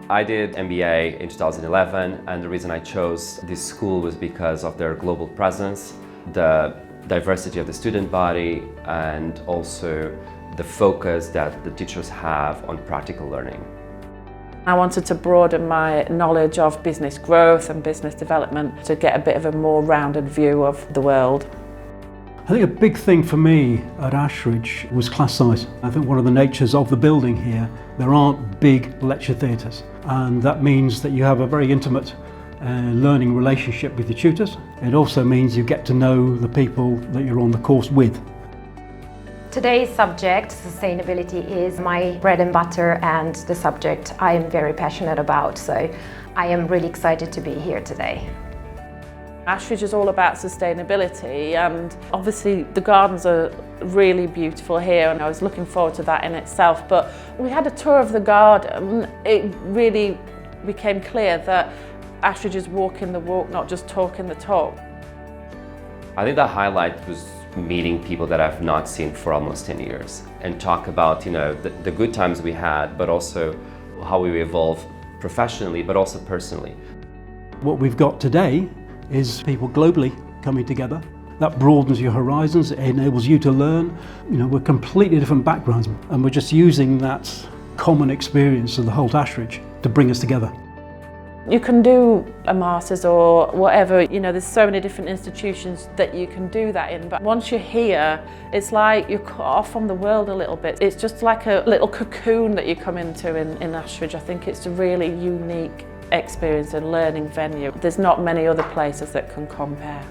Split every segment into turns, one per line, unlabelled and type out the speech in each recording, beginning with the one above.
I did MBA in 2011, and the reason I chose this school was because of their global presence, the diversity of the student body, and also the focus that the teachers have on practical learning.
I wanted to broaden my knowledge of business growth and business development to get a bit of a more rounded view of the world.
I think a big thing for me at Ashridge was class size. I think one of the natures of the building here, there aren't big lecture theatres, and that means that you have a very intimate learning relationship with the tutors. It also means you get to know the people that you're on the course with.
Today's subject, sustainability, is my bread and butter and the subject I am very passionate about, so I am really excited to be here today.
Ashridge is all about sustainability, and obviously the gardens are really beautiful here, and I was looking forward to that in itself. But we had a tour of the garden. It really became clear that Ashridge is walking the walk, not just talking the talk.
I think the highlight was meeting people that I've not seen for almost 10 years and talk about, the good times we had, but also how we evolve professionally, but also personally.
What we've got today is people globally coming together. That broadens your horizons, it enables you to learn. We're completely different backgrounds, and we're just using that common experience of the Hult Ashridge to bring us together.
You can do a master's or whatever, there's so many different institutions that you can do that in, but once you're here, it's like you're cut off from the world a little bit. It's just like a little cocoon that you come into in Ashridge. I think it's a really unique experience and learning venue. There's not many other places that can compare.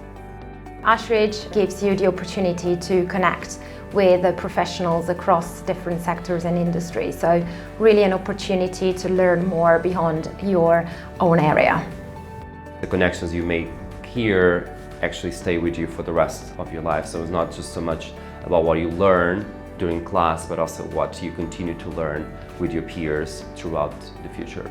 Ashridge gives you the opportunity to connect with the professionals across different sectors and industries, so really an opportunity to learn more beyond your own area.
The connections you make here actually stay with you for the rest of your life, so it's not just so much about what you learn during class, but also what you continue to learn with your peers throughout the future.